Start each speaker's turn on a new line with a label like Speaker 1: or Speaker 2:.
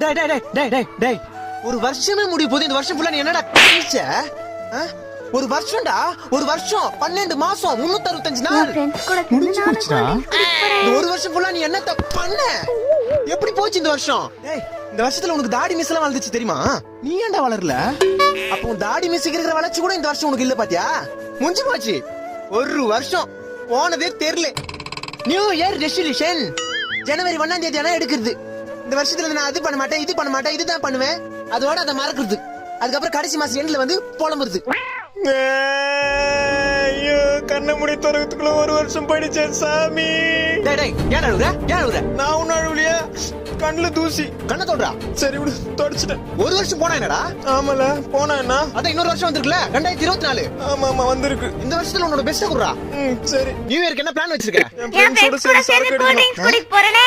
Speaker 1: டேய் டேய் டேய் டேய் டேய் டேய் ஒரு வருஷமே முடிய போகுது. இந்த வருஷம் ஃபுல்லா நீ என்னடா கழிச்ச? ஒரு வருஷம்டா, ஒரு வருஷம் 12 மாசம் 365 நாள்
Speaker 2: முடிஞ்சு போச்சுடா.
Speaker 1: இந்த ஒரு வருஷம் ஃபுல்லா நீ என்னத்த பண்ண? எப்படி போச்சு இந்த வருஷம்? டேய் இந்த வருஷத்துல உனக்கு தாடி மிஸ் எல்லாம் வளர்ந்துச்சு தெரியுமா? நீ ஏன்டா வளரல? அப்ப உன் தாடி மிஸ்க்கு இருக்கிற வளர்ச்சி கூட இந்த வருஷம் உனக்கு இல்ல பாத்தியா? முடிஞ்சு போச்சு. ஒரு வருஷம் போனதே தெரியல. நியூ இயர் ரெசல்யூஷன் ஜனவரி 1ஆம் தேதி ஆனா எடுக்கிறது. இந்த வருஷத்துல நான் அது பண்ண மாட்டேன், இது பண்ண மாட்டேன், இதுதான் பண்ணுவேன், அதோட அதை மறக்கிறது. அதுக்கப்புறம் கடைசி மாசம் எண்ட்ல வந்து புலம்புறது.
Speaker 3: ஐயோ கண்ண முடி துறக்கத்துக்குள்ள ஒரு வருஷம் போயிடுச்சேன் சாமி.
Speaker 1: டேய் டேய் ஏன் அழுகுற? ஏன் அழுகுற?
Speaker 3: நான் ஒன்னும் அழுவலையா, கண்ணுல தூசி.
Speaker 1: கண்ணை தொடுறா.
Speaker 3: சரி விடு, தொடச்சிட்டேன்.
Speaker 1: ஒரு வருஷம் போனா என்னடா?
Speaker 3: ஆமால போனா என்ன?
Speaker 1: அதான் இன்னொரு வருஷம் வந்திருக்குல 2024.
Speaker 3: ஆமா ஆமா வந்திருக்கு.
Speaker 1: இந்த வருஷத்துல உன்னோட பெஸ்ட் குடுறா.
Speaker 3: சரி.
Speaker 1: நியூ இயர்க்கு என்ன பிளான் வச்சிருக்க?
Speaker 3: என் ஃப்ரெண்ட்ஸோட சேர்ந்து சரக்கு அடிக்கணும்.
Speaker 2: குடிக்க போறேனே.